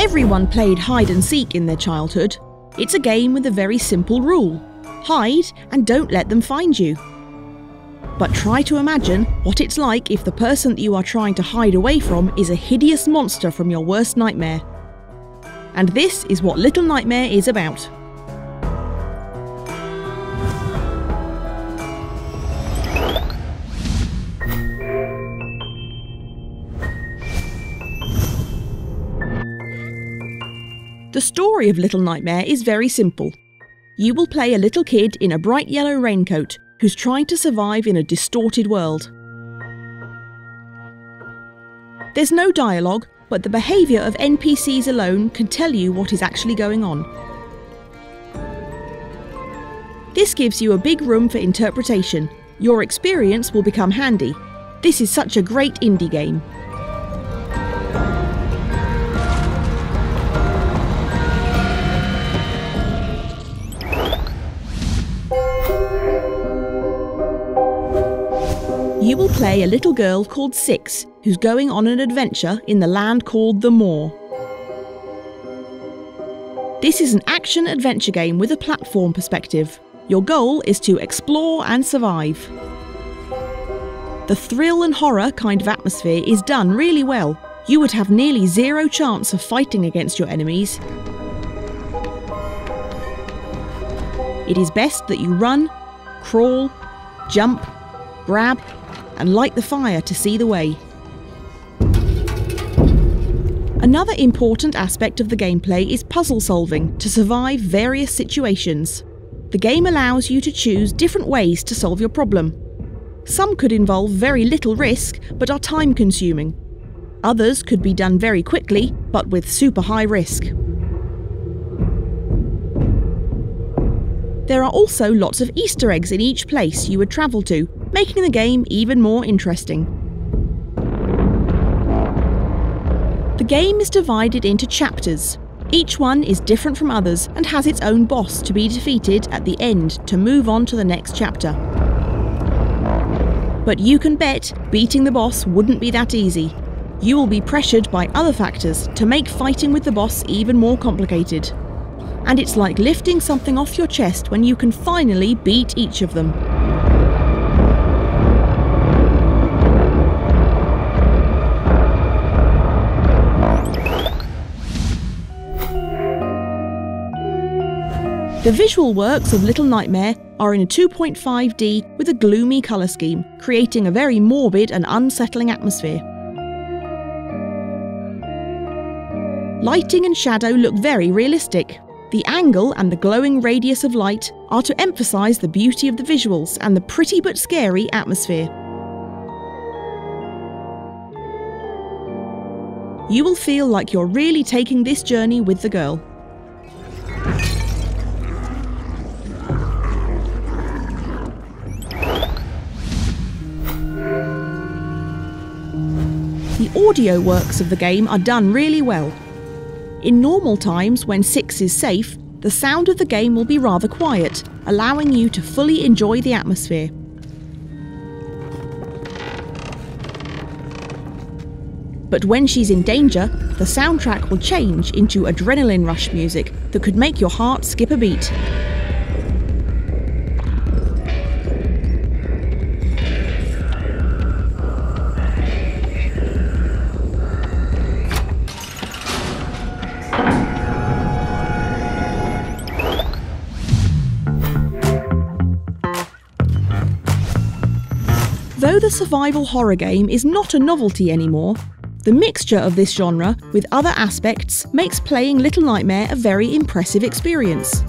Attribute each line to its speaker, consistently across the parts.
Speaker 1: Everyone played hide and seek in their childhood. It's a game with a very simple rule: hide and don't let them find you. But try to imagine what it's like if the person that you are trying to hide away from is a hideous monster from your worst nightmare. And this is what Little Nightmare is about. The story of Little Nightmare is very simple. You will play a little kid in a bright yellow raincoat who's trying to survive in a distorted world. There's no dialogue, but the behaviour of NPCs alone can tell you what is actually going on. This gives you a big room for interpretation. Your experience will become handy. This is such a great indie game. You will play a little girl called Six, who's going on an adventure in the land called the Moor. This is an action-adventure game with a platform perspective. Your goal is to explore and survive. The thrill and horror kind of atmosphere is done really well. You would have nearly zero chance of fighting against your enemies. It is best that you run, crawl, jump, grab, and light the fire to see the way. Another important aspect of the gameplay is puzzle solving to survive various situations. The game allows you to choose different ways to solve your problem. Some could involve very little risk but are time consuming. Others could be done very quickly but with super high risk. There are also lots of Easter eggs in each place you would travel to, making the game even more interesting. The game is divided into chapters. Each one is different from others and has its own boss to be defeated at the end to move on to the next chapter. But you can bet beating the boss wouldn't be that easy. You will be pressured by other factors to make fighting with the boss even more complicated. And it's like lifting something off your chest when you can finally beat each of them. The visual works of Little Nightmare are in a 2.5D with a gloomy colour scheme, creating a very morbid and unsettling atmosphere. Lighting and shadow look very realistic. The angle and the glowing radius of light are to emphasise the beauty of the visuals and the pretty but scary atmosphere. You will feel like you're really taking this journey with the girl. The audio works of the game are done really well. In normal times, when Six is safe, the sound of the game will be rather quiet, allowing you to fully enjoy the atmosphere. But when she's in danger, the soundtrack will change into adrenaline rush music that could make your heart skip a beat. Though the survival horror game is not a novelty anymore, the mixture of this genre with other aspects makes playing Little Nightmare a very impressive experience.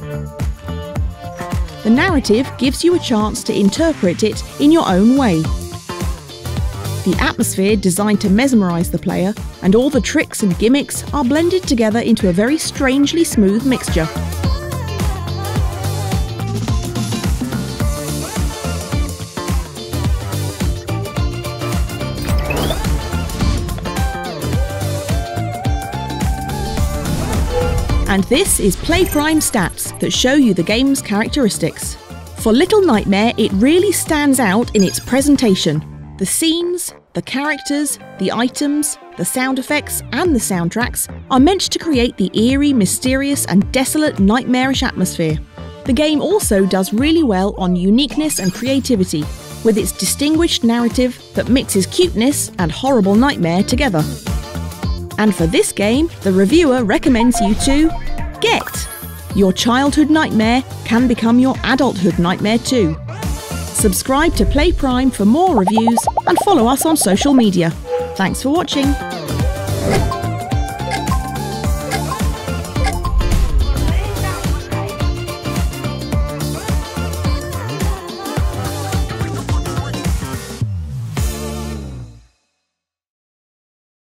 Speaker 1: The narrative gives you a chance to interpret it in your own way. The atmosphere designed to mesmerise the player, and all the tricks and gimmicks are blended together into a very strangely smooth mixture. And this is PlayPrime stats that show you the game's characteristics. For Little Nightmare, it really stands out in its presentation. The scenes, The characters, the items, the sound effects, and the soundtracks are meant to create the eerie, mysterious, and desolate, nightmarish atmosphere. The game also does really well on uniqueness and creativity, with its distinguished narrative that mixes cuteness and horrible nightmare together. And for this game, the reviewer recommends you to get. Your childhood nightmare can become your adulthood nightmare too. Subscribe to PlayPrime for more reviews and follow us on social media. Thanks for watching.